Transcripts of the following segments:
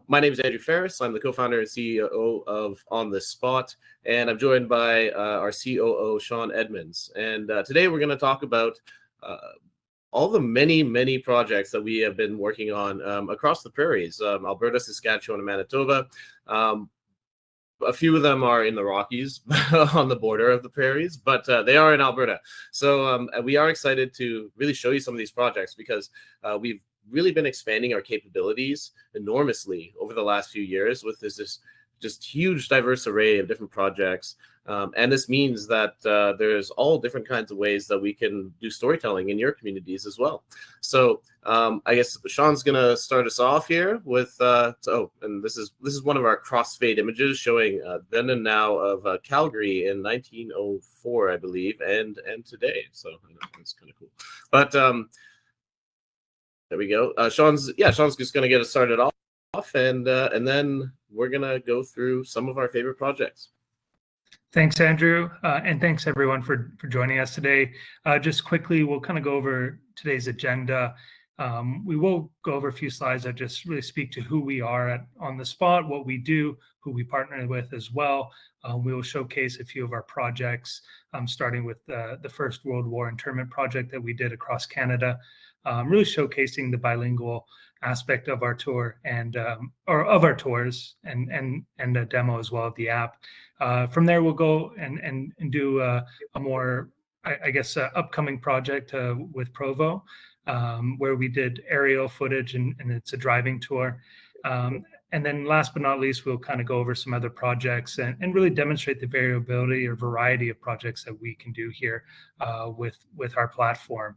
My name is Andrew Ferris. I'm the co-founder and CEO of On the Spot, and I'm joined by our COO, Sean Edmonds. And today we're going to talk about all the many projects that we have been working on across the prairies, Alberta, Saskatchewan, and Manitoba. A few of them are in the Rockies on the border of the prairies, but they are in Alberta. So we are excited to really show you some of these projects because we've really been expanding our capabilities enormously over the last few years with this just huge diverse array of different projects. And this means that there's all different kinds of ways that we can do storytelling in your communities as well. So I guess Sean's going to start us off here with, and this is one of our crossfade images showing then and now of Calgary in 1904, I believe, and today. So that's kind of cool. But there we go. Sean's just going to get us started off, and then we're going to go through some of our favorite projects. Thanks, Andrew, and thanks everyone for joining us today. Just quickly, we'll kind of go over today's agenda. We will go over a few slides that just really speak to who we are On the Spot, what we do, who we partner with as well. We will showcase a few of our projects, starting with the First World War Internment project that we did across Canada, really showcasing the bilingual aspect of our tour and or of our tours and a demo as well of the app. From there, we'll go and do a more, I guess, upcoming project with Provost, where we did aerial footage and it's a driving tour. And then last but not least, we'll kind of go over some other projects and really demonstrate the variability or variety of projects that we can do here with our platform.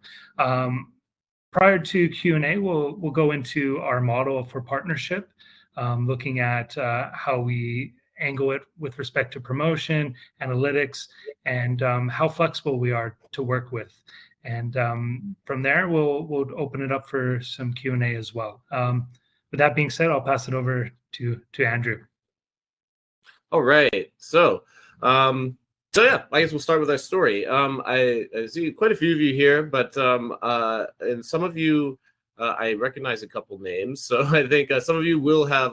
Prior to Q&A, we'll go into our model for partnership, looking at how we angle it with respect to promotion, analytics, and how flexible we are to work with. And from there, we'll open it up for some Q&A as well. With that being said, I'll pass it over to Andrew. All right. So yeah, I guess we'll start with our story. I see quite a few of you here, but and some of you, I recognize a couple names. So I think some of you will have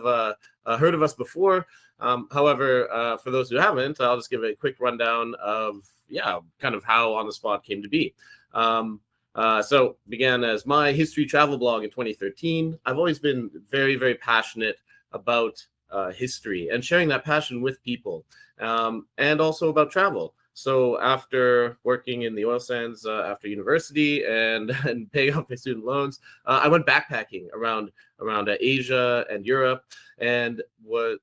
heard of us before. However, for those who haven't, I'll just give a quick rundown of, kind of how On the Spot came to be. So began as my history travel blog in 2013. I've always been very passionate about history and sharing that passion with people, and also about travel. So after working in the oil sands after university and paying off my student loans, I went backpacking around Asia and Europe, and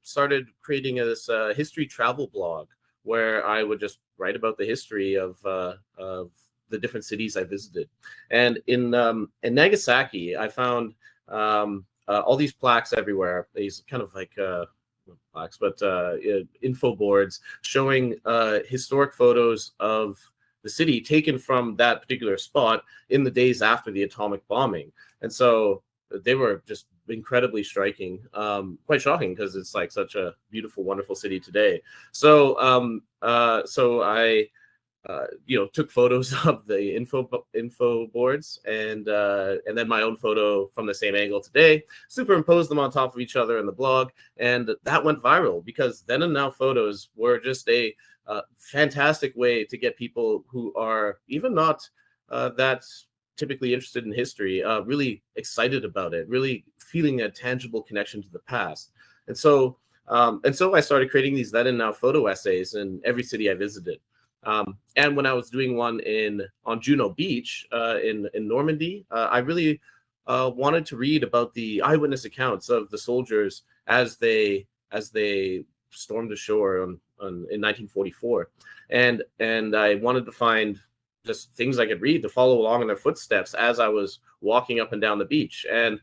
started creating this history travel blog where I would just write about the history of the different cities I visited. And in Nagasaki, I found all these plaques everywhere. These kind of like plaques, but info boards showing historic photos of the city taken from that particular spot in the days after the atomic bombing. And so they were just incredibly striking, quite shocking because it's like such a beautiful, wonderful city today. So I took photos of the info boards and then my own photo from the same angle today, superimposed them on top of each other in the blog, and that went viral because then and now photos were just a fantastic way to get people who are even not that typically interested in history really excited about it, really feeling a tangible connection to the past. And so I started creating these then and now photo essays in every city I visited. And when I was doing one on Juno Beach in Normandy, I really wanted to read about the eyewitness accounts of the soldiers as they stormed the shore in 1944, and I wanted to find just things I could read to follow along in their footsteps as I was walking up and down the beach, and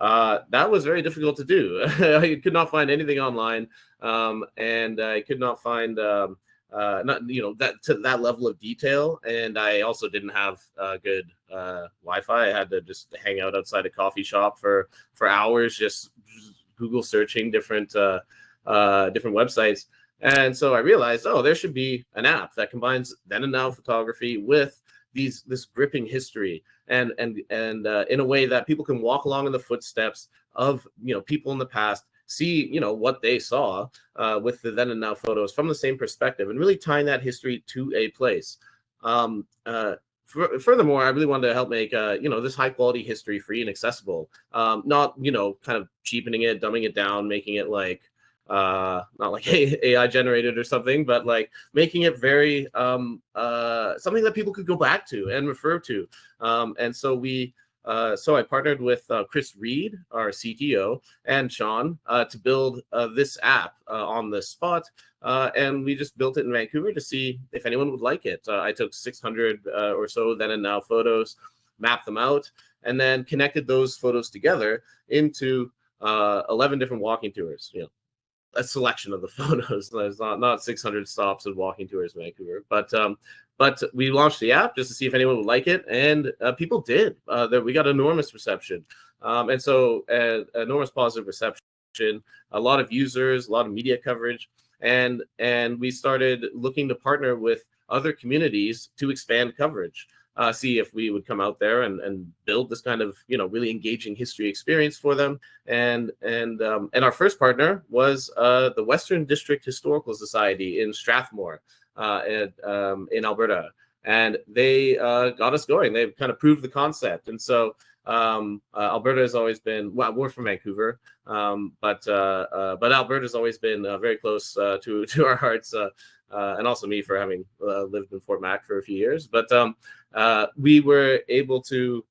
that was very difficult to do. I could not find anything online, and I could not find that to that level of detail, and I also didn't have good Wi-Fi. I had to just hang out outside a coffee shop for hours, just Google searching different websites. And so I realized, there should be an app that combines then and now photography with this gripping history, and in a way that people can walk along in the footsteps of people in the past see, what they saw with the then and now photos from the same perspective, and really tying that history to a place. Furthermore, I really wanted to help make this high quality history free and accessible. Not kind of cheapening it, dumbing it down, making it like not like AI generated or something, but like making it very something that people could go back to and refer to. And so so I partnered with Chris Reed, our CTO, and Sean to build this app on the spot. And we just built it in Vancouver to see if anyone would like it. I took 600 or so then and now photos, mapped them out, and then connected those photos together into 11 different walking tours. A selection of the photos. There's not 600 stops of walking tours in Vancouver, but we launched the app just to see if anyone would like it, and people did. We got enormous reception, and so enormous positive reception. A lot of users, a lot of media coverage, and we started looking to partner with other communities to expand coverage. See if we would come out there and build this kind of really engaging history experience for them. And our first partner was the Western District Historical Society in Strathmore in Alberta, and they got us going. They kind of proved the concept, and so Alberta has always been, well, we're from Vancouver, but Alberta has always been very close to our hearts. And also me for having lived in Fort Mac for a few years. But we were able to,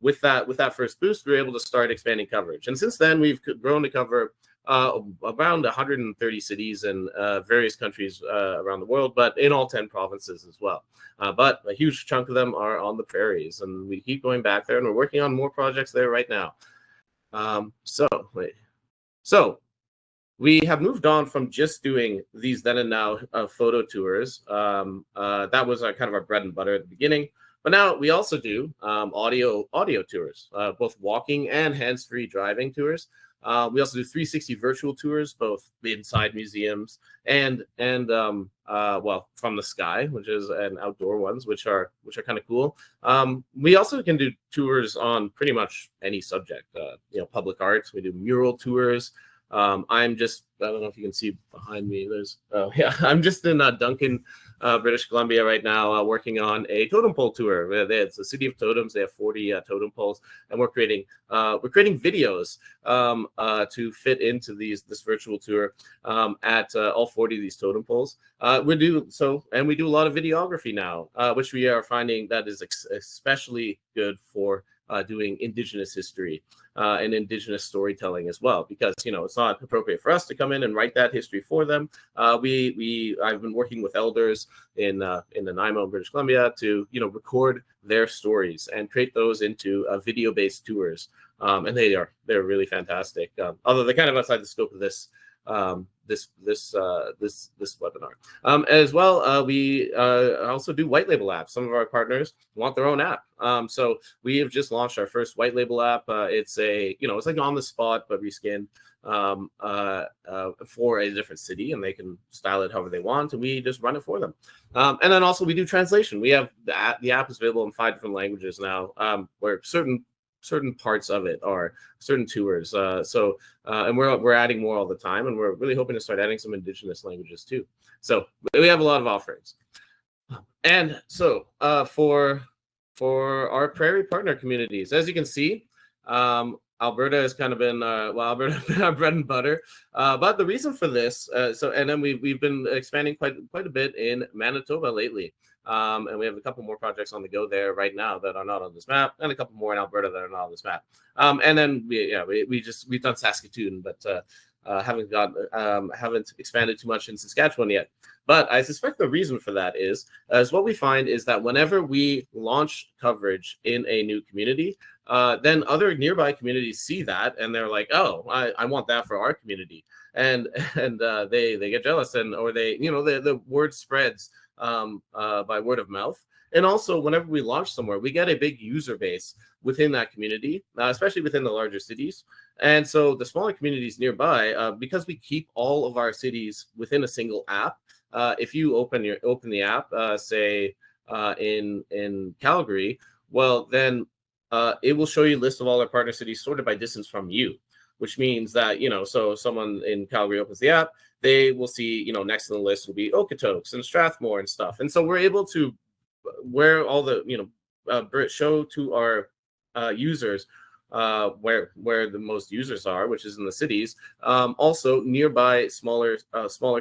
with that first boost, we were able to start expanding coverage. And since then, we've grown to cover around 130 cities in various countries around the world, but in all 10 provinces as well. But a huge chunk of them are on the prairies, and we keep going back there, and we're working on more projects there right now. So we have moved on from just doing these then and now photo tours. That was kind of our bread and butter at the beginning. But now we also do audio tours, both walking and hands-free driving tours. We also do 360 virtual tours, both inside museums and well, from the sky, which is an outdoor ones, which are kind of cool. We also can do tours on pretty much any subject. Public arts. We do mural tours. I don't know if you can see behind me. I'm just in Duncan, British Columbia right now, working on a totem pole tour. It's a city of totems. They have 40 totem poles, and we're creating videos to fit into this virtual tour at all 40 of these totem poles. We do a lot of videography now, which we are finding that is especially good for doing Indigenous history and Indigenous storytelling as well, because it's not appropriate for us to come in and write that history for them. I've been working with elders in Nanaimo, British Columbia, to record their stories and create those into video-based tours, and they're really fantastic. Although they're kind of outside the scope of this webinar. As well, we also do white label apps. Some of our partners want their own app. So we have just launched our first white label app. It's it's like on the spot but reskinned for a different city, and they can style it however they want, and we just run it for them. And then also we do translation. We have the app is available in 5 different languages now, where certain parts of it are certain tours. And we're adding more all the time, and we're really hoping to start adding some Indigenous languages too. So we have a lot of offerings. And so for our Prairie partner communities, as you can see, Alberta has kind of been Alberta has been our bread and butter. But the reason for this, and then we've been expanding quite a bit in Manitoba lately. And we have a couple more projects on the go there right now that are not on this map, and a couple more in Alberta that are not on this map. And then we've done Saskatoon, but haven't expanded too much in Saskatchewan yet. But I suspect the reason for that is what we find is that whenever we launch coverage in a new community, then other nearby communities see that, and they're like, oh, I want that for our community, and they get jealous, or the word spreads by word of mouth. And also, whenever we launch somewhere, we get a big user base within that community, especially within the larger cities. And so the smaller communities nearby, because we keep all of our cities within a single app, if you open the app, say in Calgary, well, then it will show you a list of all our partner cities sorted by distance from you. which means that, so someone in Calgary opens the app, they will see, next to the list will be Okotoks and Strathmore and stuff. And so we're able to, where all the, show to our users where the most users are, which is in the cities, also nearby smaller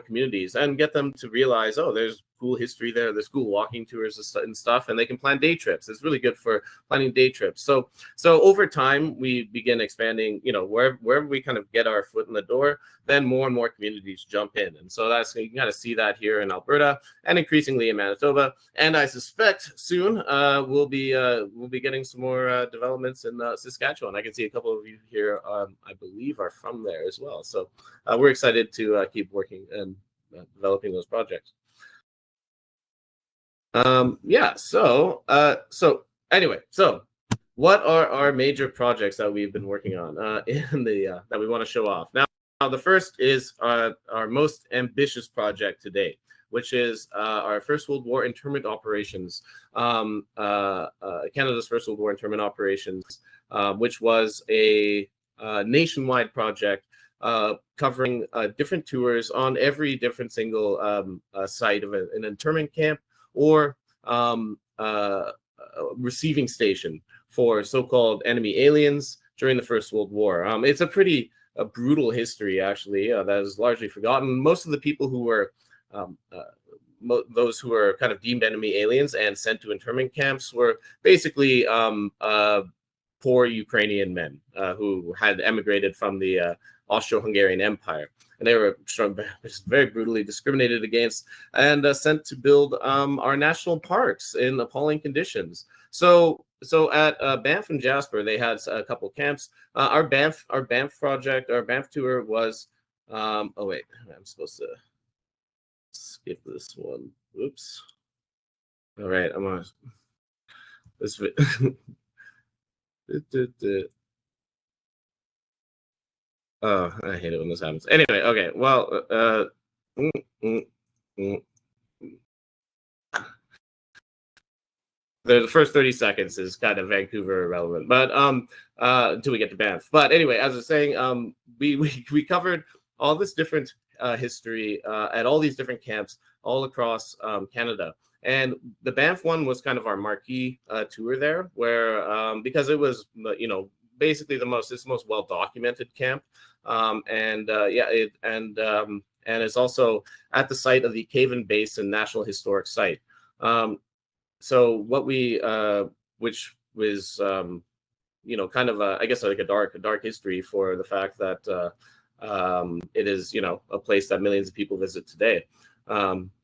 communities, and get them to realize, oh, there's cool history there, there's cool walking tours and stuff, and they can plan day trips. It's really good for planning day trips. So over time, we begin expanding, wherever we kind of get our foot in the door, then more and more communities jump in. And so you can kind of see that here in Alberta and increasingly in Manitoba. And I suspect soon we'll be getting some more developments in Saskatchewan. I can see a couple of you here, I believe, are from there as well. So we're excited to keep working and developing those projects. So what are our major projects that we've been working on that we want to show off? Now, the first is our most ambitious project to date, which is our First World War internment operations, Canada's First World War internment operations, which was a nationwide project covering different tours on every different single site of an internment camp or receiving station for so-called enemy aliens during the First World War. It's a pretty brutal history, actually, that is largely forgotten. Most of the people who were those who were kind of deemed enemy aliens and sent to internment camps were basically poor Ukrainian men who had emigrated from the Austro-Hungarian Empire. And they were very brutally discriminated against and sent to build our national parks in appalling conditions. So at Banff and Jasper, they had a couple camps. Our Banff project, our Banff tour was, oh wait, I'm supposed to skip this one. Oops. All right, I'm on this. Oh, I hate it when this happens. Anyway, okay. Well, the first 30 seconds is kind of Vancouver irrelevant, but until we get to Banff. But anyway, as I was saying, we covered all this different history at all these different camps all across Canada. And the Banff one was kind of our marquee tour there, where because it was, basically it's the most well documented camp, and it's also at the site of the Cavan Basin National Historic Site. So what we, which was, kind of I guess like a dark history for the fact that it is, a place that millions of people visit today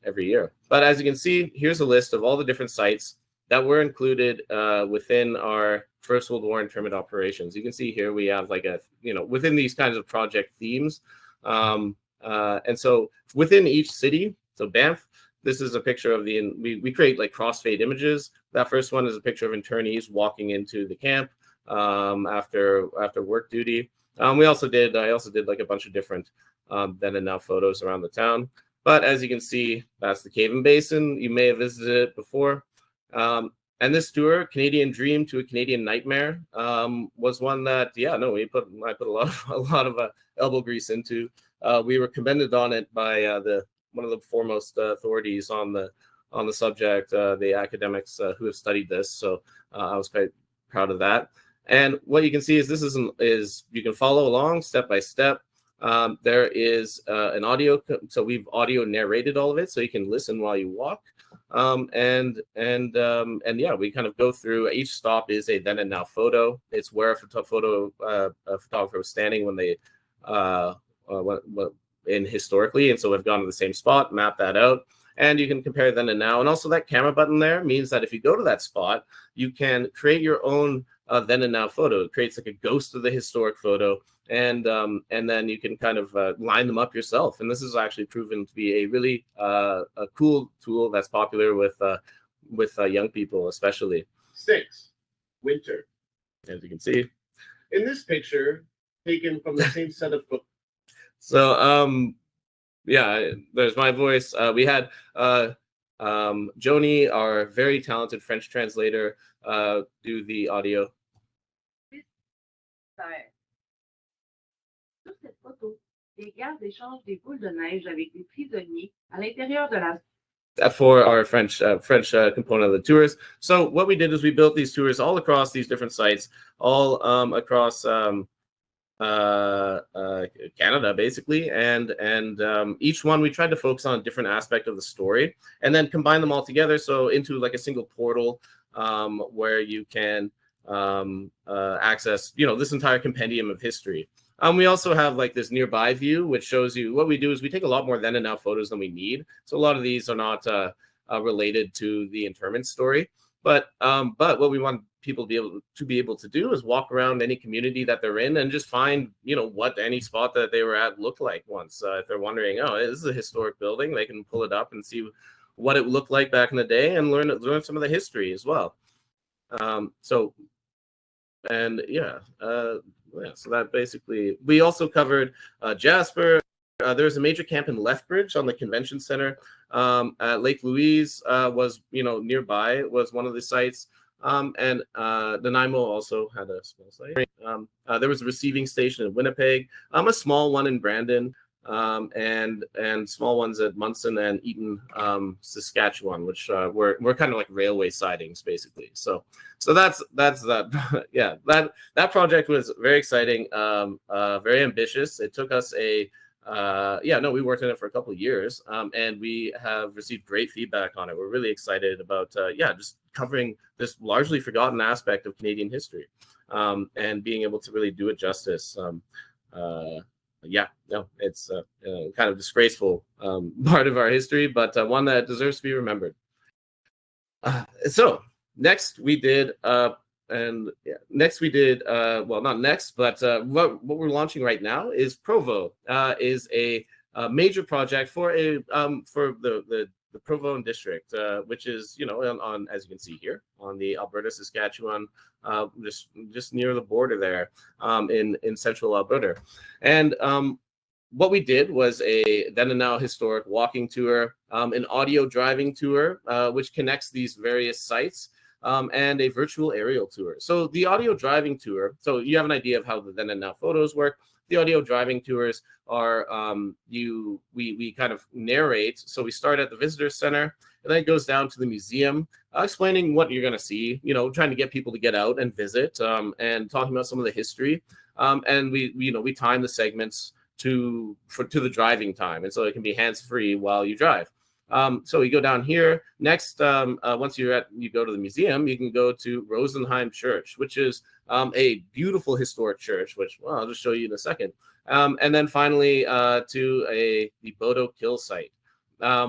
every year. But as you can see, here's a list of all the different sites that were included within our First World War internment operations. You can see here we have like within these kinds of project themes. And so within each city, so Banff, this is a picture of we create like crossfade images. That first one is a picture of internees walking into the camp after work duty. I also did like a bunch of different then and now photos around the town. But as you can see, that's the Cavan Basin. You may have visited it before. And this tour, Canadian Dream to a Canadian Nightmare, was one that, I put a lot of elbow grease into. We were commended on it by one of the foremost authorities on the subject, the academics who have studied this. So I was quite proud of that. And what you can see is you can follow along step by step. There is an audio, so we've audio narrated all of it, so you can listen while you walk. And we kind of go through. Each stop is a then and now photo. It's where a photographer was standing when they in historically, and so we've gone to the same spot, map that out, and you can compare then and now. And also that camera button there means that if you go to that spot, you can create your own then and now photo. It creates like a ghost of the historic photo, and then you can kind of line them up yourself. And this is actually proven to be a really a cool tool that's popular with young people, especially. 6, winter, as you can see in this picture, taken from the same set of photos. So there's my voice. We had Joni, our very talented French translator, do the audio. des guerres d'échange des boules de neige avec des prisonniers à l'intérieur de la for our French component of the tours. So what we did is we built these tours all across these different sites, all across Canada, basically, and each one we tried to focus on a different aspect of the story, and then combine them all together, so into like a single portal where you can access, this entire compendium of history. We also have like this nearby view, which shows you what we do is we take a lot more then and now photos than we need. So a lot of these are not related to the internment story, but what we want people to be able to do is walk around any community that they're in and just find, what any spot that they were at looked like once. If they're wondering, oh, this is a historic building, they can pull it up and see what it looked like back in the day and learn some of the history as well. So that basically, we also covered Jasper. There's a major camp in Lethbridge on the convention center. At Lake Louise was, nearby, was one of the sites. And Nanaimo also had a small site. There was a receiving station in Winnipeg, a small one in Brandon, and small ones at Munson and Eaton, Saskatchewan, which were kind of like railway sidings, basically. So that's that. Yeah, that project was very exciting, very ambitious. It took us we worked on it for a couple of years, and we have received great feedback on it. We're really excited about just covering this largely forgotten aspect of Canadian history, and being able to really do it justice. It's kind of disgraceful part of our history, but one that deserves to be remembered. So next we did, well, not next, but what we're launching right now is Provo, is a major project for the Provo district, which is, on, as you can see here, on the Alberta Saskatchewan, just near the border there, in central Alberta. And what we did was a then and now historic walking tour, an audio driving tour, which connects these various sites, and a virtual aerial tour. So the audio driving tour, so you have an idea of how the then and now photos work. The audio driving tours are we kind of narrate. So we start at the visitor center, and then it goes down to the museum, explaining what you're going to see. Trying to get people to get out and visit, and talking about some of the history. And we time the segments to the driving time, and so it can be hands-free while you drive. So you go down here next. Once you go to the museum, you can go to Rosenheim Church, which is a beautiful historic church, which I'll just show you in a second. And then finally to the Bodo Kill site,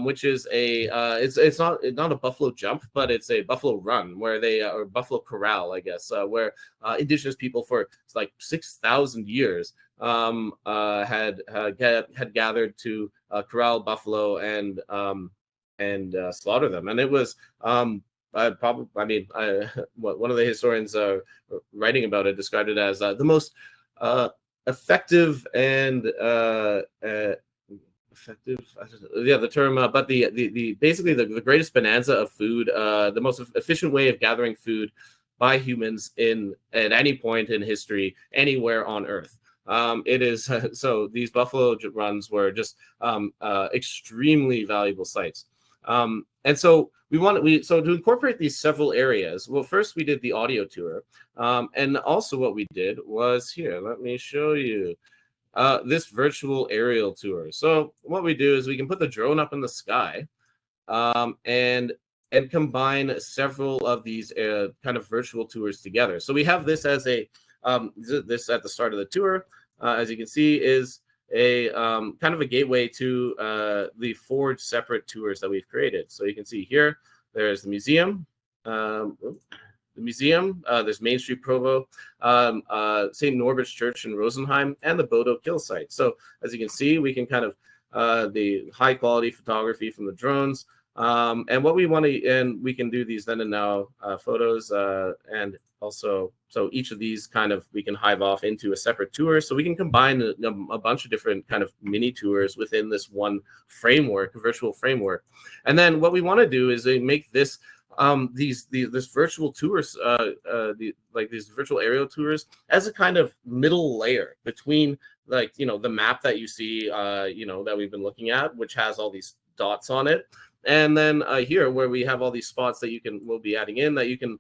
which is it's not a buffalo jump, but it's a buffalo run where or buffalo corral, I guess, where indigenous people for like 6,000 years had gathered to corral buffalo and slaughter them. And it was one of the historians writing about it described it as the most effective and the term, but the basically the greatest bonanza of food, the most efficient way of gathering food by humans at any point in history anywhere on Earth. It is so these buffalo runs were just extremely valuable sites, and so to incorporate these several areas. Well, first we did the audio tour, and also what we did was here. Let me show you. This virtual aerial tour. So what we do is we can put the drone up in the sky, and combine several of these kind of virtual tours together. So we have this as this at the start of the tour, as you can see, is a kind of a gateway to the 4 separate tours that we've created. So you can see here, there's the museum. There's Main Street Provo, St. Norbert's Church in Rosenheim, and the Bodo Kill site. So as you can see, we can kind of the high quality photography from the drones, and what we want to, and we can do these then and now photos, and also so each of these kind of we can hive off into a separate tour, so we can combine a bunch of different kind of mini tours within this one framework, a virtual framework. And then what we want to do is make this this virtual tours, these virtual aerial tours as a kind of middle layer between the map that you see, that we've been looking at, which has all these dots on it. And then here where we have all these spots that we'll be adding in that you can,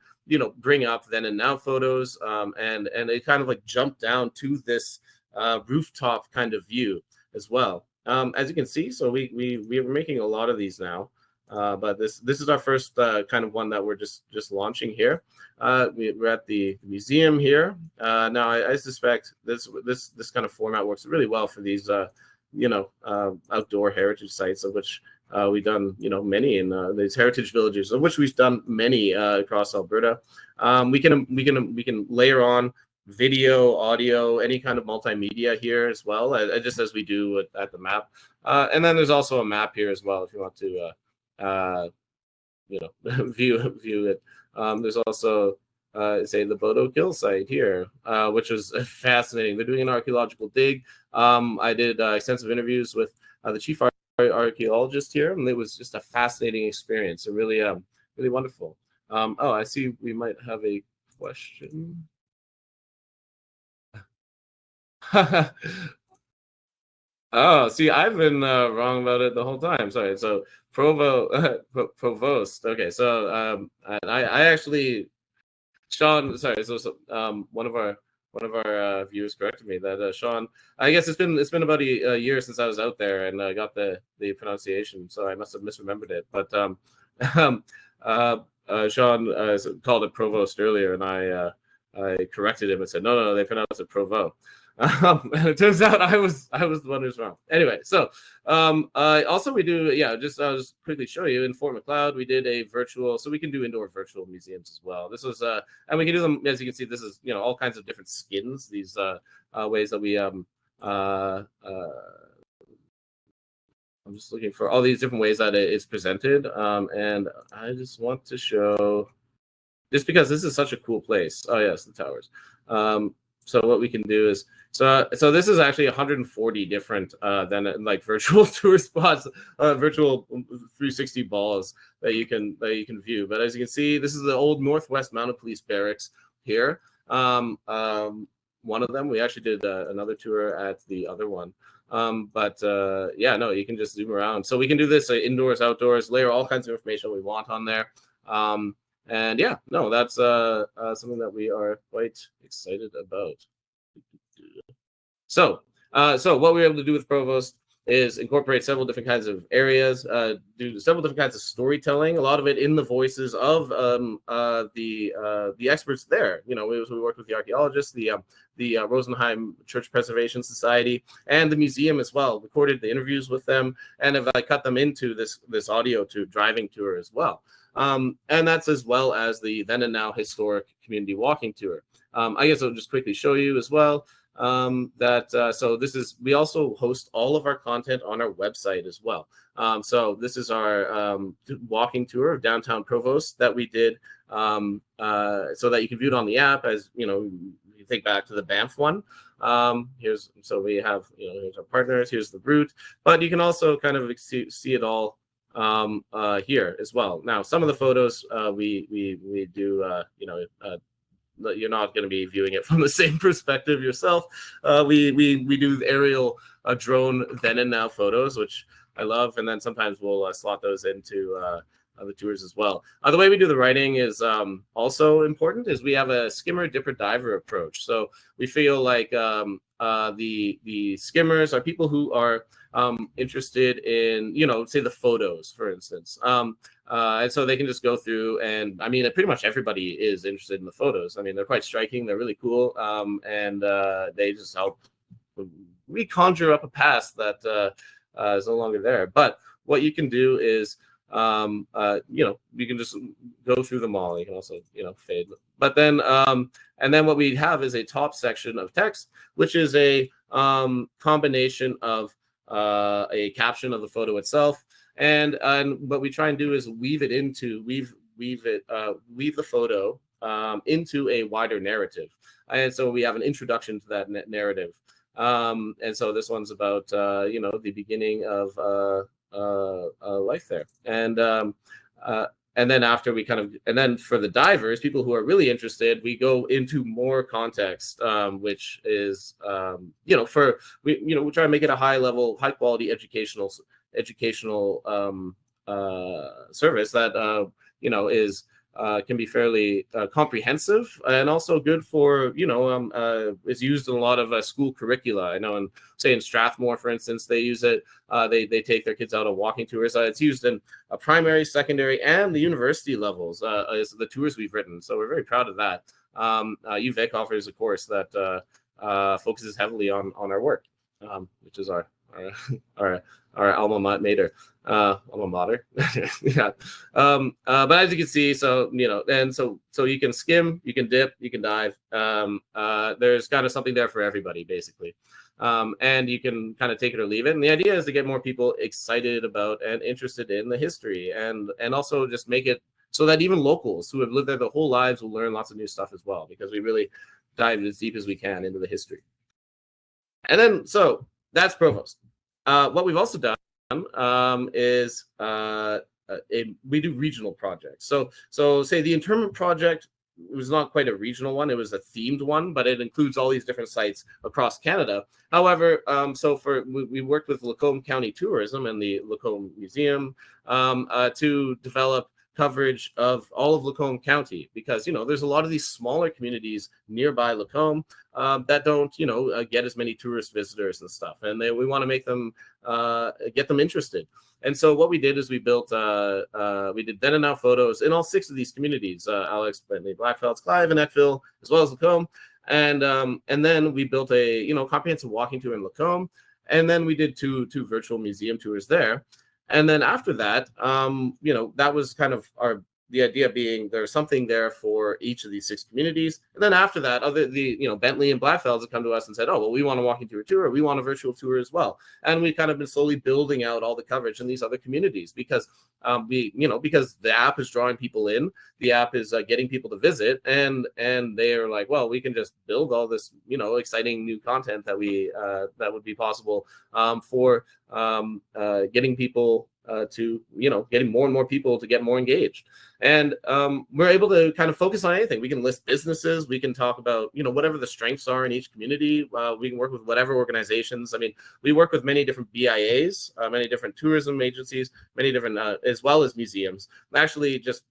bring up then and now photos, and it kind of like jump down to this rooftop kind of view as well. As you can see, so we are making a lot of these now, but this is our first kind of one that we're just launching here. We're at the museum here. Now I suspect this kind of format works really well for these outdoor heritage sites, of which we've done many in these heritage villages, of which we've done many across Alberta. We can layer on video, audio, any kind of multimedia here as well, just as we do at the map. And then there's also a map here as well if you want to view it. There's also say the Bodo Kill site here, which is fascinating. They're doing an archaeological dig. I did extensive interviews with the chief archaeologist here, and it was just a fascinating experience and really really wonderful. Oh, I see we might have a question. Oh, see, I've been wrong about it the whole time. Sorry. So Provost. Okay, so I actually, Sean. Sorry. So one of our viewers corrected me that Sean. I guess it's been about a year since I was out there and got the pronunciation, so I must have misremembered it. But Sean called it Provost earlier, and I corrected him and said no, they pronounce it Provo. And it turns out I was the one who's wrong. Anyway, so also we do I'll just quickly show you in Fort Macleod we did a virtual, so we can do indoor virtual museums as well. This was and we can do them, as you can see. This is all kinds of different skins. These ways that we I'm just looking for all these different ways that it's presented, and I just want to show, just because this is such a cool place. Oh yes, the towers. So what we can do is, so this is actually 140 different virtual tour spots, virtual 360 balls that you can view. But as you can see, this is the old Northwest Mounted Police Barracks here. One of them, we actually did another tour at the other one. You can just zoom around. So we can do this indoors, outdoors, layer all kinds of information we want on there. That's something that we are quite excited about. So what we were able to do with Provost is incorporate several different kinds of areas, do several different kinds of storytelling, a lot of it in the voices of the experts there. We worked with the archaeologists, the Rosenheim Church Preservation Society, and the museum as well. Recorded the interviews with them, and have cut them into this audio driving tour as well. And that's as well as the Then and Now Historic Community Walking Tour. I guess I'll just quickly show you as well so we also host all of our content on our website as well. So this is our walking tour of downtown Provost that we did, so that you can view it on the app. As you think back to the Banff one. Here's our partners. Here's the route, but you can also kind of see it all here as well. Now, some of the photos we do, you're not going to be viewing it from the same perspective yourself. We do aerial drone then and now photos, which I love, and then sometimes we'll slot those into the tours as well. The way we do the writing is also important. Is we have a skimmer, dipper, diver approach. So we feel like the skimmers are people who are interested in, say the photos, for instance. And so they can just go through, and I mean, pretty much everybody is interested in the photos. I mean, they're quite striking. They're really cool. And they just help reconjure up a past that is no longer there. But what you can do is, you can just go through them all. You can also, fade. But then, and then what we have is a top section of text, which is a combination of a caption of the photo itself, and what we try and do is weave the photo into a wider narrative. And so we have an introduction to that narrative. And so this one's about the beginning of life there, and and then after we and then for the divers, people who are really interested, we go into more context, which is, we try to make it a high level, high quality educational service that, is, can be fairly comprehensive and also good for, is used in a lot of school curricula. I know in Strathmore, for instance, they use it. They take their kids out on walking tours. It's used in primary, secondary, and the university levels as the tours we've written. So we're very proud of that. UVic offers a course that focuses heavily on our work, which is our alma mater. Yeah. But as you can see, so so you can skim, you can dip, you can dive. There's kind of something there for everybody, basically. And you can kind of take it or leave it. And the idea is to get more people excited about and interested in the history, and also just make it so that even locals who have lived there their whole lives will learn lots of new stuff as well, because we really dive as deep as we can into the history. And then, so that's Provost. What we've also done is we do regional projects. So say the Internment project was not quite a regional one; it was a themed one, but it includes all these different sites across Canada. However, we worked with Lacombe County Tourism and the Lacombe Museum to develop coverage of all of Lacombe County, because there's a lot of these smaller communities nearby Lacombe that don't get as many tourist visitors and stuff, and we want to make them get them interested. And so what we did is we built we did then and now photos in all 6 of these communities: Alex, Bentley, Blackfalds, Clive, and Eckville, as well as Lacombe. And then we built a comprehensive walking tour in Lacombe, and then we did two virtual museum tours there. And then after that, that was kind of the idea being there's something there for each of these 6 communities. And then after that, Bentley and Blackfalds have come to us and said, oh, well, we want a walking tour, we want a virtual tour as well. And we've kind of been slowly building out all the coverage in these other communities, because because the app is drawing people in, the app is getting people to visit, and they are like, well, we can just build all this, exciting new content that that would be possible for getting people getting more and more people to get more engaged. And we're able to kind of focus on anything. We can list businesses. We can talk about, whatever the strengths are in each community. We can work with whatever organizations. I mean, we work with many different BIAs, many different tourism agencies, many different, as well as museums. Actually, just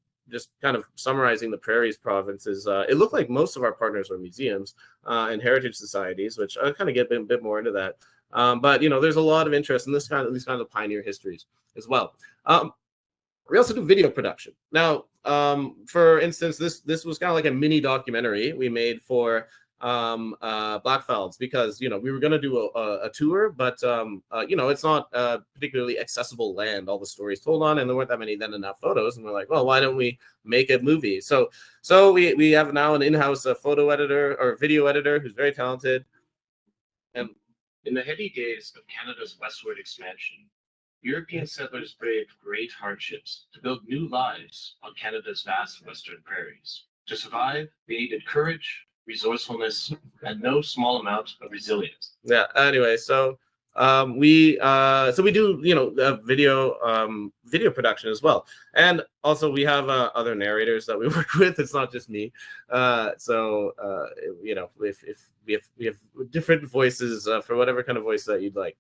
kind of summarizing the Prairie's provinces, it looked like most of our partners are museums and heritage societies, which I'll kind of get a bit more into that. But there's a lot of interest in these kinds of pioneer histories as well. We also do video production. Now, for instance, this was kind of like a mini documentary we made for Blackfalds, because we were going to do a tour, but it's not particularly accessible land, all the stories told on, and there weren't that many then enough photos, and we're like, well, why don't we make a movie? So we have now an in-house photo editor or video editor who's very talented. And in the heady days of Canada's westward expansion, European settlers braved great hardships to build new lives on Canada's vast western prairies. To survive, they needed courage, resourcefulness, and no small amount of resilience. Yeah. Anyway, so we do video production as well, and also we have other narrators that we work with. It's not just me. If we have different voices for whatever kind of voice that you'd like.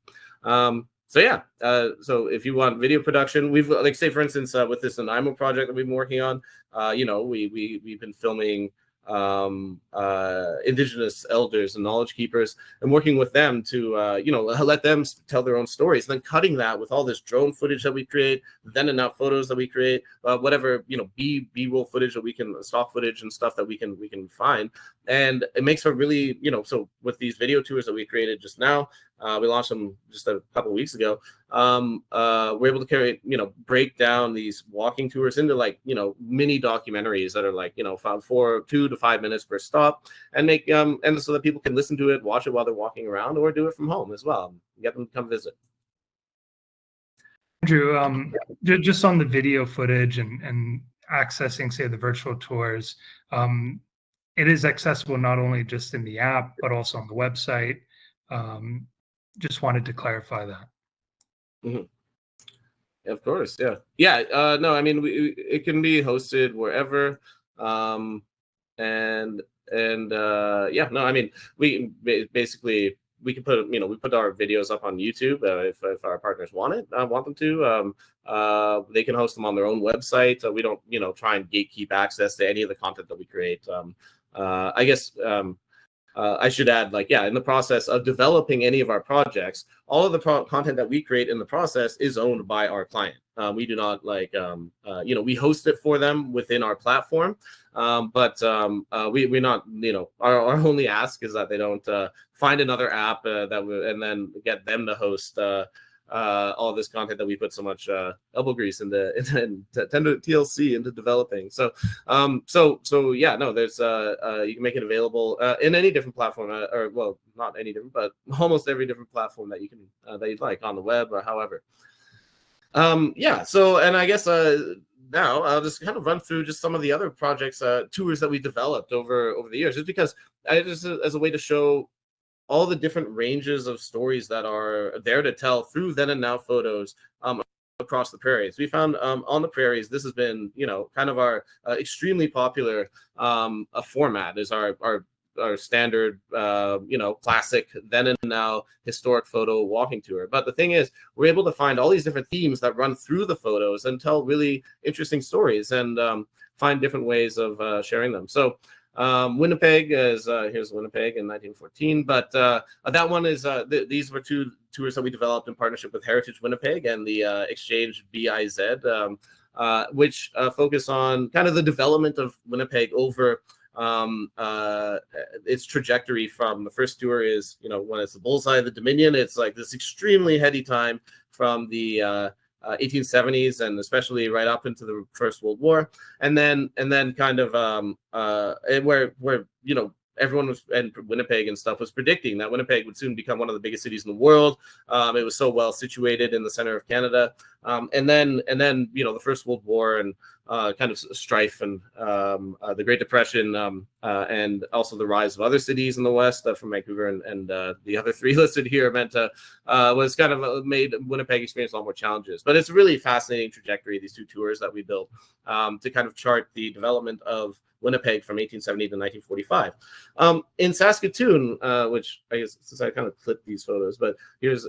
So if you want video production, we've, like, say for instance, with this Nanaimo project that we've been working on, we've been filming Indigenous elders and knowledge keepers, and working with them to let them tell their own stories, and then cutting that with all this drone footage that we create, then and now photos that we create, whatever B-roll footage that we can, stock footage and stuff that we can find. And it makes for really, so with these video tours that we created just now, we launched them just a couple of weeks ago. We're able to break down these walking tours into mini documentaries that are 2 to 5 minutes per stop, and make and so that people can listen to it, watch it while they're walking around, or do it from home as well. Get them to come visit. Andrew, just on the video footage and accessing, say, the virtual tours, it is accessible not only just in the app, but also on the website. Just wanted to clarify that. Mm-hmm. Of course, yeah. No, I mean, it can be hosted wherever, and yeah, no, I mean, basically we can put, we put our videos up on YouTube if our partners want them to. They can host them on their own website. We don't, try and gatekeep access to any of the content that we create. I guess. I should add, in the process of developing any of our projects, all of the content that we create in the process is owned by our client. We do not we host it for them within our platform, but we're not, our only ask is that they don't find another app and then get them to host all this content that we put so much elbow grease into TLC into developing. So yeah, no, there's you can make it available in any different platform, or well, not any different, but almost every different platform that you can that you'd like, on the web or however. Yeah. So, and I guess now I'll just kind of run through just some of the other projects, tours that we developed over the years, just because just as a way to show all the different ranges of stories that are there to tell through then and now photos across the prairies. We found on the prairies, this has been, kind of our extremely popular format, is our standard, classic then and now historic photo walking tour. But the thing is, we're able to find all these different themes that run through the photos and tell really interesting stories, and find different ways of sharing them. So Winnipeg is here's Winnipeg in 1914, but that one is these were two tours that we developed in partnership with Heritage Winnipeg and the Exchange BIZ, which focus on kind of the development of Winnipeg over its trajectory. From the first tour is, when it's the bullseye of the Dominion, it's like this extremely heady time from the 1870s, and especially right up into the First World War, and then kind of where everyone was, and Winnipeg and stuff was predicting that Winnipeg would soon become one of the biggest cities in the world. It was so well situated in the center of Canada, and then the First World War and kind of strife, and the Great Depression, and also the rise of other cities in the West, from Vancouver and the other three listed here, was kind of made Winnipeg experience a lot more challenges. But it's a really fascinating trajectory, these two tours that we built, to kind of chart the development of Winnipeg from 1870 to 1945. In Saskatoon, which I guess, since I kind of clipped these photos, but here's,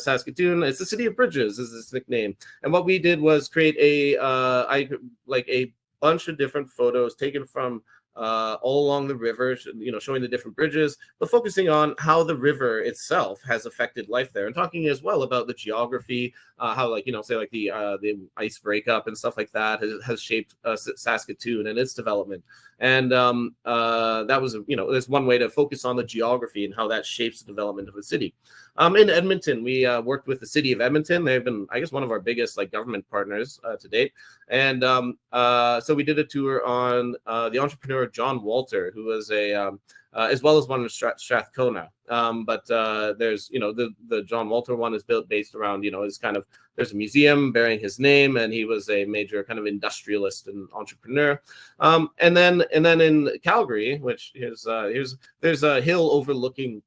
Saskatoon, it's the city of bridges is its nickname. And what we did was create a bunch of different photos taken from all along the river, showing the different bridges, but focusing on how the river itself has affected life there, and talking as well about the geography, how the ice breakup and stuff like that has shaped Saskatoon and its development. And that was, there's one way to focus on the geography and how that shapes the development of the city. In Edmonton, we worked with the city of Edmonton. They've been, I guess, one of our biggest government partners to date. And so we did a tour on the entrepreneur John Walter, who was as well as one in Strathcona. But there's, the John Walter one is based around, is kind of, there's a museum bearing his name, and he was a major kind of industrialist and entrepreneur. And then in Calgary, which there's a hill overlooking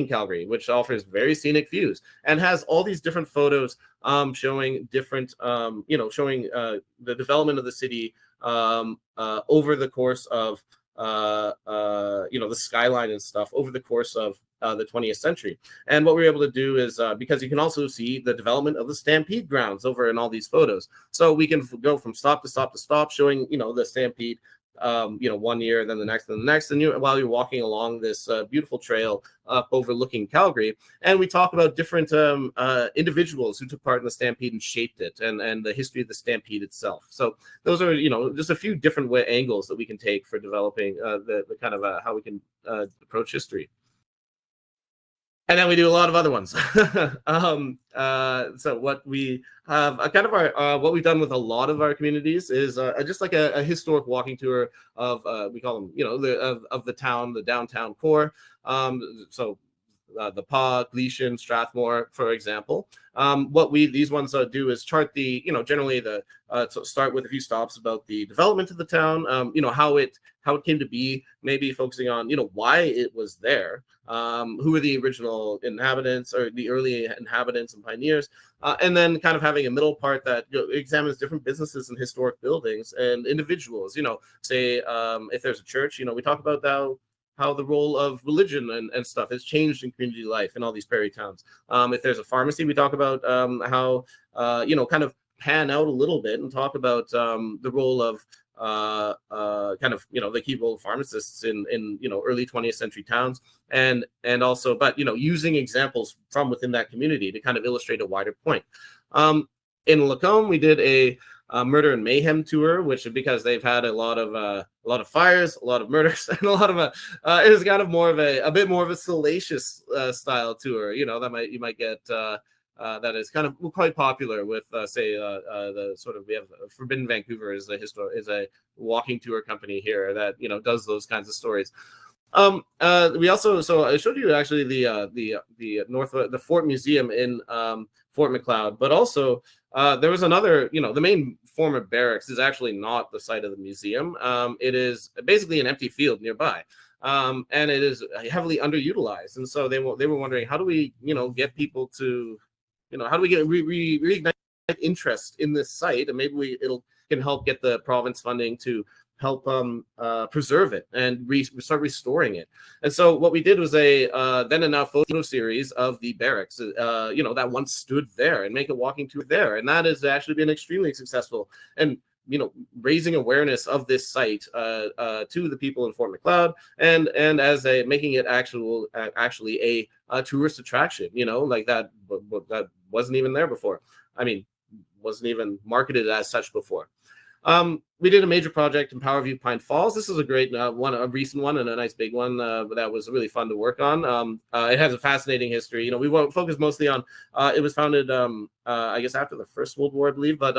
Calgary, which offers very scenic views and has all these different photos showing different, showing the development of the city over the course of, the skyline and stuff over the course of the 20th century. And what we were able to do is, because you can also see the development of the Stampede grounds over in all these photos. So we can go from stop to stop to stop, showing, the Stampede, 1 year, then the next, and the next, and while you're walking along this beautiful trail up overlooking Calgary. And we talk about different individuals who took part in the Stampede and shaped it, and the history of the Stampede itself. So those are, just a few different angles that we can take for developing the kind of how we can approach history. And then we do a lot of other ones. So what we have, kind of what we've done with a lot of our communities is just like a historic walking tour of, we call them, of the town, the downtown core. So the Pa, Gleason, Strathmore, for example. These ones do is chart the, generally start with a few stops about the development of the town, how it came to be, maybe focusing on, why it was there, who were the original inhabitants or the early inhabitants and pioneers, and then kind of having a middle part that examines different businesses and historic buildings and individuals. Say if there's a church, we talk about how the role of religion and stuff has changed in community life in all these prairie towns. If there's a pharmacy, we talk about how kind of pan out a little bit and talk about the role of the key role of pharmacists in early 20th century towns, and also, but using examples from within that community to kind of illustrate a wider point. In Lacombe, we did a murder and mayhem tour, which because they've had a lot of fires, a lot of murders, and a lot of it was kind of more of a bit more of a salacious style tour. That you might get. That is kind of quite popular with, say, the sort of, we have Forbidden Vancouver is a walking tour company here that does those kinds of stories. We also, so I showed you actually the Fort Museum in Fort Macleod, but also there was another, the main former barracks is actually not the site of the museum. It is basically an empty field nearby. And it is heavily underutilized, and so they were wondering, how do we get people to how do we get reignite interest in this site, and maybe it'll can help get the province funding to help preserve it and start restoring it. And so what we did was a then and now photo series of the barracks, that once stood there, and make a walking tour there, and that has actually been extremely successful. And raising awareness of this site to the people in Fort Macleod, and as making it actually a tourist attraction, like that wasn't even there before. I mean, wasn't even marketed as such before. We did a major project in Powerview Pine Falls. This is a great one, a recent one, and a nice big one that was really fun to work on. It has a fascinating history. We won't focus mostly on. It was founded, I guess, after the First World War, I believe, but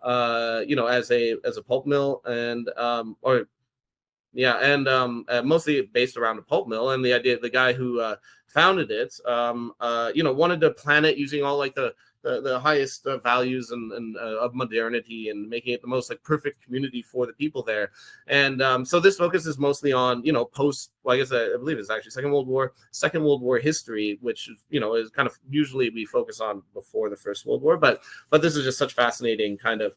as a pulp mill, and mostly based around a pulp mill. And the idea, the guy who founded it, wanted to plan it using all like the highest values and of modernity, and making it the most like perfect community for the people there. And so this focuses mostly on post, well, I guess I believe it's actually Second World War history, which is kind of usually we focus on before the First World War, but this is just such fascinating kind of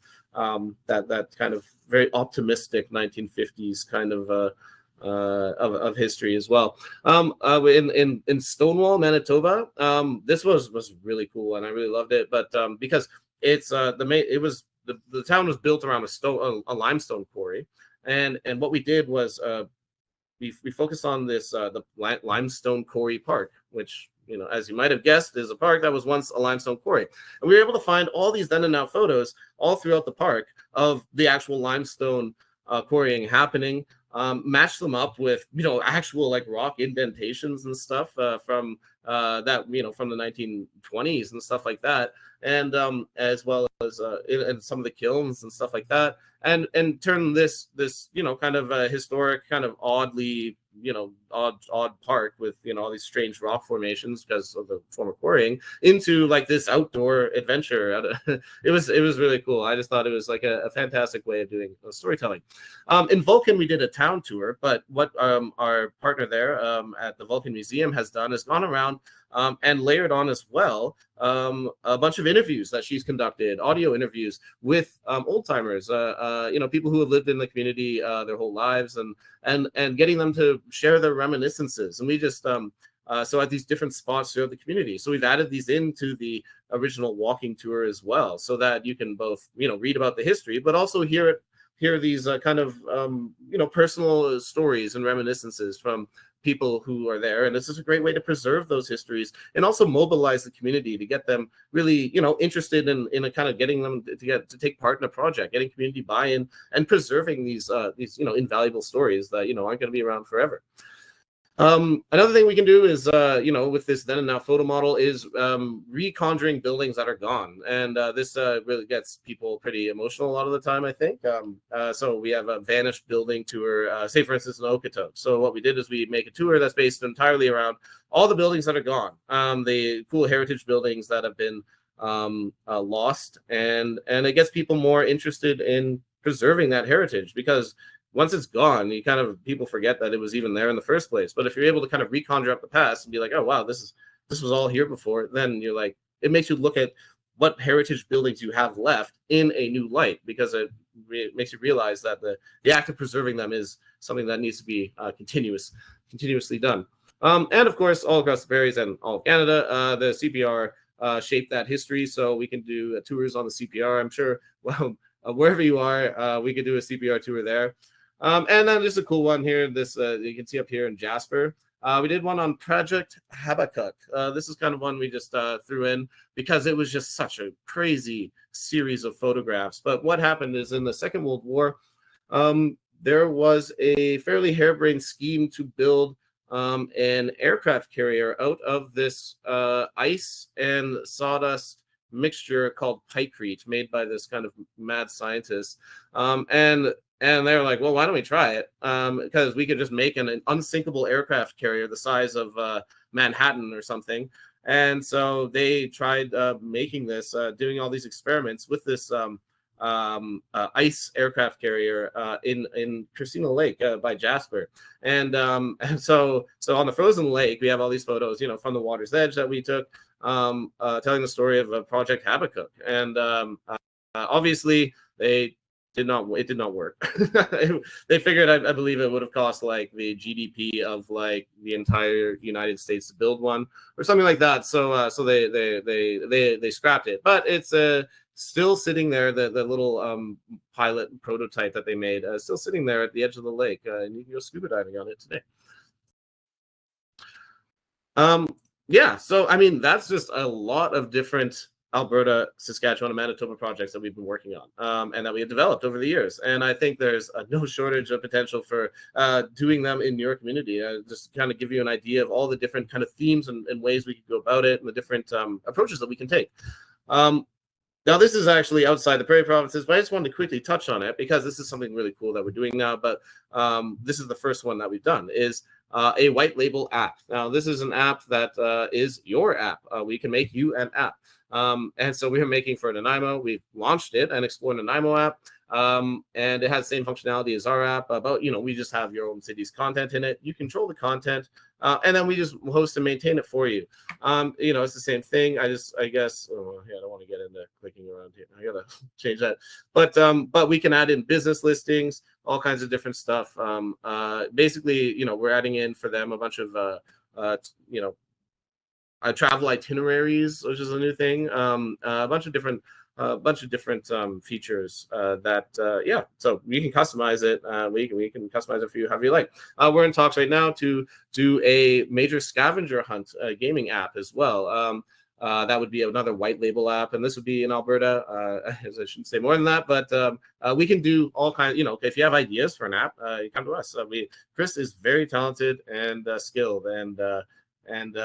that kind of very optimistic 1950s kind of history as well. In Stonewall, Manitoba, this was really cool, and I really loved it. But because it's the town was built around a limestone quarry, and what we did was we focused on this the limestone quarry park, which as you might have guessed, is a park that was once a limestone quarry. And we were able to find all these then and now photos all throughout the park of the actual limestone quarrying happening. Match them up with actual like rock indentations and stuff from that from the 1920s and stuff like that, and as well as in some of the kilns and stuff like that, and turn this kind of historic, kind of oddly odd park with all these strange rock formations because of the former quarrying into like this outdoor adventure. It was really cool. I just thought it was like a fantastic way of doing storytelling. In Vulcan, we did a town tour, but what our partner there at the Vulcan Museum has done is gone around and layered on as well a bunch of interviews that she's conducted, audio interviews with old timers, people who have lived in the community their whole lives, and getting them to share their reminiscences. And we just so at these different spots throughout the community. So we've added these into the original walking tour as well, so that you can both read about the history, but also hear these kind of personal stories and reminiscences from people who are there. And this is a great way to preserve those histories and also mobilize the community to get them really interested in a kind of getting them to take part in a project, getting community buy-in, and preserving these invaluable stories that aren't going to be around forever. Another thing we can do is, with this then and now photo model is reconjuring buildings that are gone. And this really gets people pretty emotional a lot of the time, I think. So we have a vanished building tour, say for instance, in Okotoks. So what we did is we make a tour that's based entirely around all the buildings that are gone, the cool heritage buildings that have been lost. And it gets people more interested in preserving that heritage, because once it's gone, people forget that it was even there in the first place. But if you're able to kind of reconjure up the past and be like, oh wow, this was all here before, then you're like, it makes you look at what heritage buildings you have left in a new light, because it makes you realize that the act of preserving them is something that needs to be continuously done. And of course, all across the prairies and all of Canada, the CPR shaped that history, so we can do tours on the CPR. I'm sure, well, wherever you are, we could do a CPR tour there. And then just a cool one here. This you can see up here in Jasper. We did one on Project Habakkuk. This is kind of one we just threw in because it was just such a crazy series of photographs. But what happened is, in the Second World War, there was a fairly harebrained scheme to build an aircraft carrier out of this ice and sawdust mixture called pykrete, made by this kind of mad scientist. And they're like, well, why don't we try it? Because we could just make an unsinkable aircraft carrier the size of Manhattan or something. And so they tried making this, doing all these experiments with this ice aircraft carrier in Christina Lake by Jasper. And so on the frozen lake, we have all these photos, from the water's edge that we took, telling the story of Project Habakkuk. And obviously, it did not work. They figured, I believe it would have cost like the GDP of like the entire United States to build one or something like that. So they scrapped it, but it's still sitting there. The little pilot prototype that they made still sitting there at the edge of the lake, and you can go scuba diving on it today. Yeah, so I mean, that's just a lot of different Alberta, Saskatchewan, and Manitoba projects that we've been working on, and that we have developed over the years. And I think there's no shortage of potential for doing them in your community. Just to kind of give you an idea of all the different kind of themes and ways we could go about it, and the different approaches that we can take. Now, this is actually outside the Prairie provinces, but I just wanted to quickly touch on it because this is something really cool that we're doing now. But this is the first one that we've done, is a white label app. Now, this is an app that is your app. We can make you an app. And so we are making for Nanaimo. We've launched it and explored Nanaimo app. And it has the same functionality as our app, but we just have your own city's content in it. You control the content, and then we just host and maintain it for you. It's the same thing. I guess, I don't want to get into clicking around here. I gotta change that. But we can add in business listings, all kinds of different stuff. Basically, we're adding in for them a bunch of travel itineraries, which is a new thing. A bunch of different features so we can customize it. We can customize it for you however you like. We're in talks right now to do a major scavenger hunt gaming app as well. That would be another white label app, and this would be in Alberta. I shouldn't say more than that, but we can do all kinds. If you have ideas for an app, you come to us. Chris is very talented and skilled, and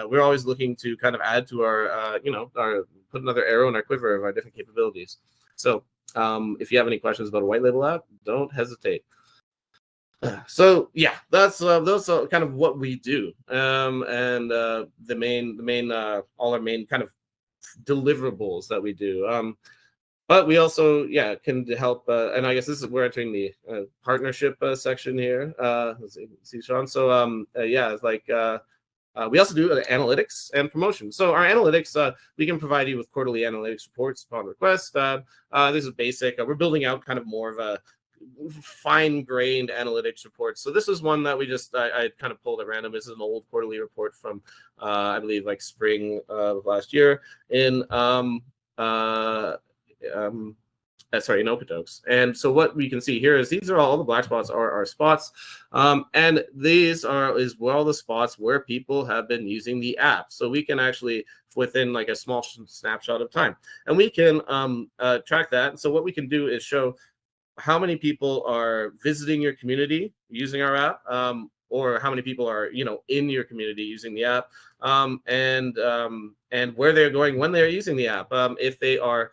we're always looking to kind of add to our put another arrow in our quiver of our different capabilities. So if you have any questions about a white label app, don't hesitate. So yeah, that's those are kind of what we do, and the main all our main kind of deliverables that we do. But we also can help, and I guess we're entering the partnership section here. Let's see, Sean. So it's like. We also do analytics and promotion. So our analytics, we can provide you with quarterly analytics reports upon request. This is basic. We're building out kind of more of a fine-grained analytics report. So this is one that I kind of pulled at random. This is an old quarterly report from, I believe, like spring of last year in in Okotoks. And so what we can see here is these are all the black spots are our spots. And these is all the spots where people have been using the app. So we can actually, within like a small snapshot of time, and we can track that. So what we can do is show how many people are visiting your community using our app, or how many people are, in your community using the app, and where they're going when they're using the app. If they are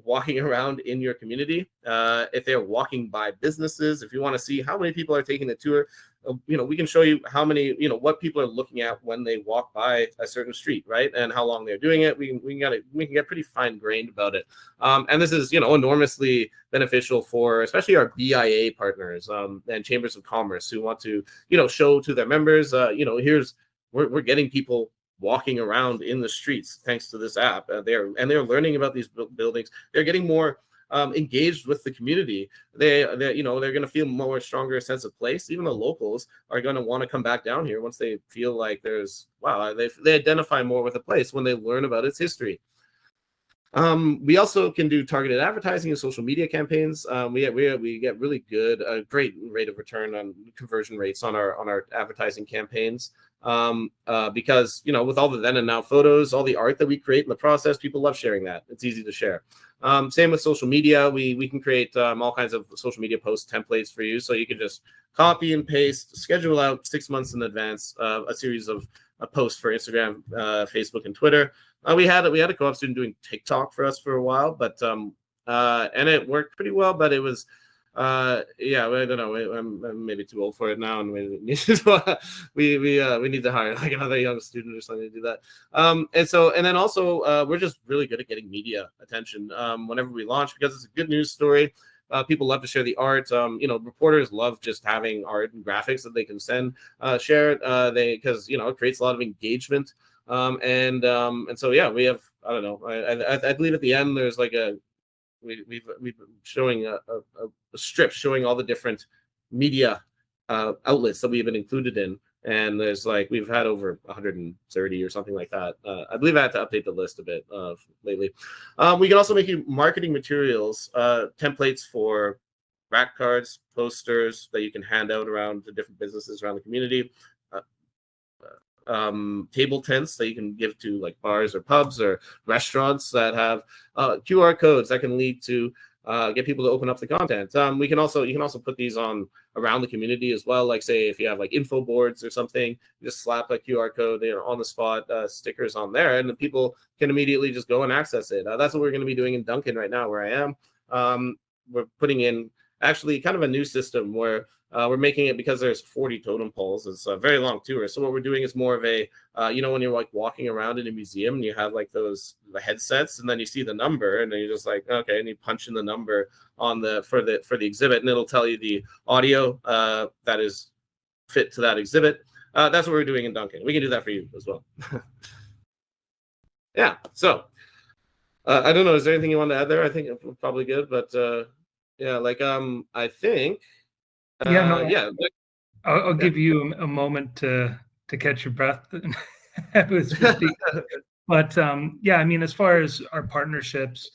walking around in your community, if they're walking by businesses, if you want to see how many people are taking the tour, we can show you how many, what people are looking at when they walk by a certain street, right? And how long they're doing it. We can get pretty fine grained about it. And this is, enormously beneficial for especially our BIA partners and chambers of commerce who want to, show to their members, we're getting people walking around in the streets thanks to this app. They're learning about these buildings. They're getting more engaged with the community. They're going to feel more stronger sense of place. Even the locals are going to want to come back down here once they feel like they identify more with a place when they learn about its history. We also can do targeted advertising and social media campaigns. We get really good, great rate of return on conversion rates on our advertising campaigns. Because with all the then and now photos, all the art that we create in the process, people love sharing that. It's easy to share. Same with social media. We can create all kinds of social media post templates for you, so you can just copy and paste, schedule out 6 months in advance a series of posts for Instagram, Facebook, and Twitter. We had a co-op student doing TikTok for us for a while, but and it worked pretty well. But it was I don't know. I'm maybe too old for it now, and we need to hire like another young student or something to do that. And then also we're just really good at getting media attention whenever we launch, because it's a good news story. People love to share the art. Reporters love just having art and graphics that they can share. Because it creates a lot of engagement. And so we have, I don't know. I believe at the end there's like we've been showing a strip showing all the different media outlets that we've been included in, and there's we've had over 130 or something like that. I believe I had to update the list a bit lately. We can also make you marketing materials, templates for rack cards, posters that you can hand out around to different businesses around the community. Table tents that you can give to like bars or pubs or restaurants that have QR codes that can lead to get people to open up the content. You can also put these on around the community as well. Like say if you have like info boards or something, you just slap a QR code on the spot, stickers on there, and the people can immediately just go and access it. That's what we're going to be doing in Duncan right now, where I am. We're putting in actually kind of a new system where we're making it, because there's 40 totem poles. It's a very long tour. So what we're doing is more of a, when you're like walking around in a museum and you have like the headsets, and then you see the number, and then you're just like, okay, and you punch in the number on for the exhibit, and it'll tell you the audio that is fit to that exhibit. That's what we're doing in Duncan. We can do that for you as well. Yeah. So I don't know. Is there anything you want to add there? I think it's probably good, but I think. I'll give you a moment to catch your breath. But as far as our partnerships,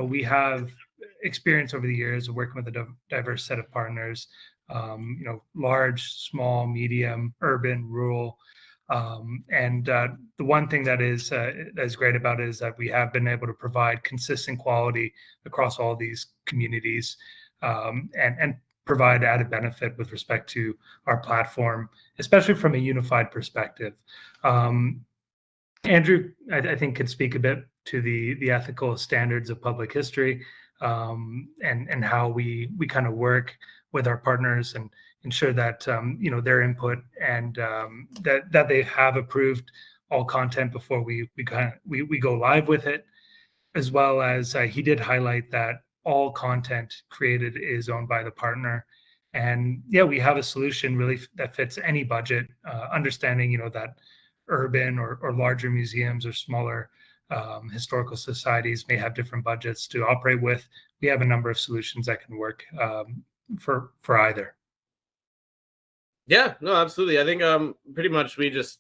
we have experience over the years of working with a diverse set of partners. Large, small, medium, urban, rural. And the one thing that is great about it is that we have been able to provide consistent quality across all these communities, and provide added benefit with respect to our platform, especially from a unified perspective. Andrew, I think, could speak a bit to the ethical standards of public history, and how we kind of work with our partners and ensure that their input and that they have approved all content before we go live with it, as well as he did highlight that all content created is owned by the partner. And we have a solution really that fits any budget, understanding that urban or larger museums or smaller historical societies may have different budgets to operate with. We have a number of solutions that can work for either. Yeah, no, absolutely. I think pretty much we just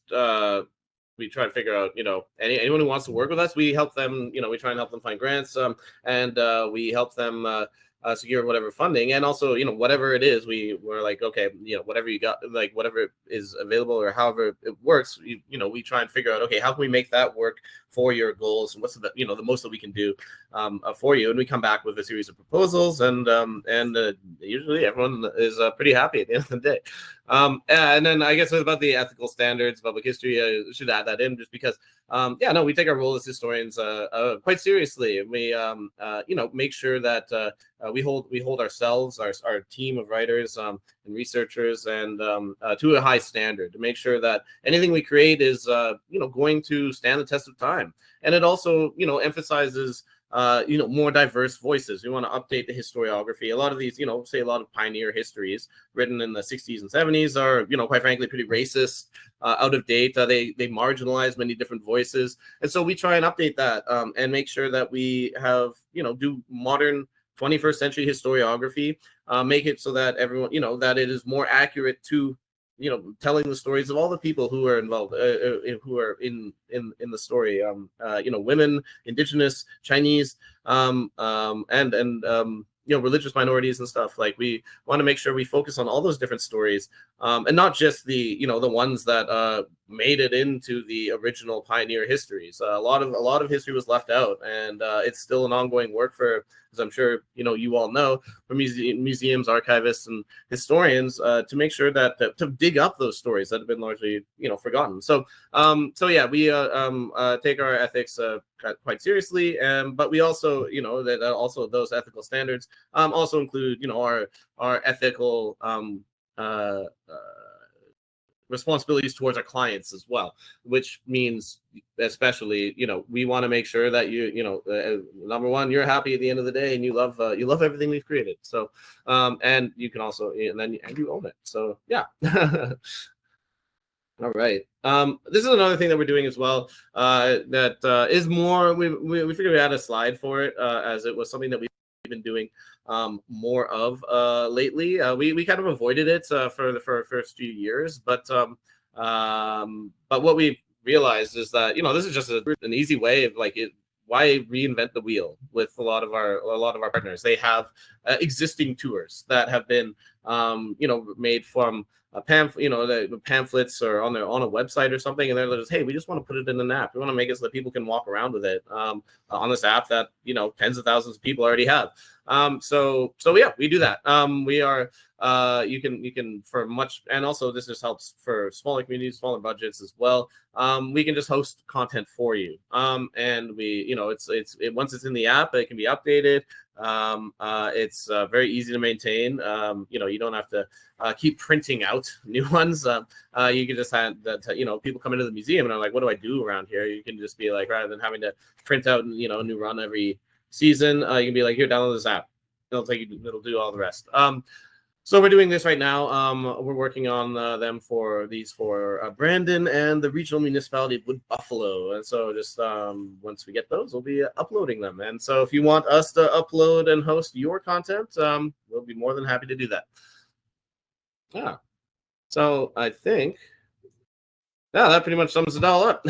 we try to figure out, anyone who wants to work with us, we help them, we try and help them find grants, and we help them secure whatever funding, and also, whatever it is, we're like, okay, whatever you got, like whatever is available or however it works, we try and figure out, okay, how can we make that work for your goals and what's the the most that we can do for you. And we come back with a series of proposals, and usually everyone is pretty happy at the end of the day. And then I guess about the ethical standards, public history, I should add that in just because we take our role as historians quite seriously, and we make sure that we hold ourselves, our team of writers and researchers, and to a high standard to make sure that anything we create is going to stand the test of time. And it also emphasizes more diverse voices. We want to update the historiography. A lot of these, say a lot of pioneer histories written in the 60s and 70s are, quite frankly, pretty racist, out of date. They marginalize many different voices. And so we try and update that and make sure that we have, do modern 21st century historiography, make it so that everyone, that it is more accurate to telling the stories of all the people who are involved, who are in the story. Women, Indigenous, Chinese, and religious minorities and stuff. Like, we want to make sure we focus on all those different stories, and not just the the ones that made it into the original pioneer histories. A lot of history was left out, and it's still an ongoing work for, as I'm sure you all know, for museums, archivists, and historians to make sure that to dig up those stories that have been largely forgotten. So we take our ethics quite seriously, but we also that also those ethical standards also include our ethical responsibilities towards our clients as well, which means especially we want to make sure that number one, you're happy at the end of the day, and you love everything we've created. So and you can also and you own it. So yeah. All right. This is another thing that we're doing as well. That is more. We figured we had a slide for it, as it was something that we've been doing more of lately. We kind of avoided it for the first few years, but what we realized is that this is just an easy way of why reinvent the wheel with a lot of our partners. They have existing tours that have been made from the pamphlets or on a website or something, and they're just, hey, we just want to put it in an app. We want to make it so that people can walk around with it on this app that tens of thousands of people already have. So yeah, we do that. We are you can for much, and also this just helps for smaller communities, smaller budgets as well. We can just host content for you, and we once it's in the app, it can be updated. It's very easy to maintain. You don't have to keep printing out new ones. You can just have that. People come into the museum and are like, what do I do around here? You can just be like, rather than having to print out a new run every season, you can be like, here, download this app. It'll do all the rest. So we're doing this right now. We're working on them for Brandon and the regional municipality of Wood Buffalo. And so just once we get those, we'll be uploading them. And so if you want us to upload and host your content, we'll be more than happy to do that. Yeah. So I think that pretty much sums it all up.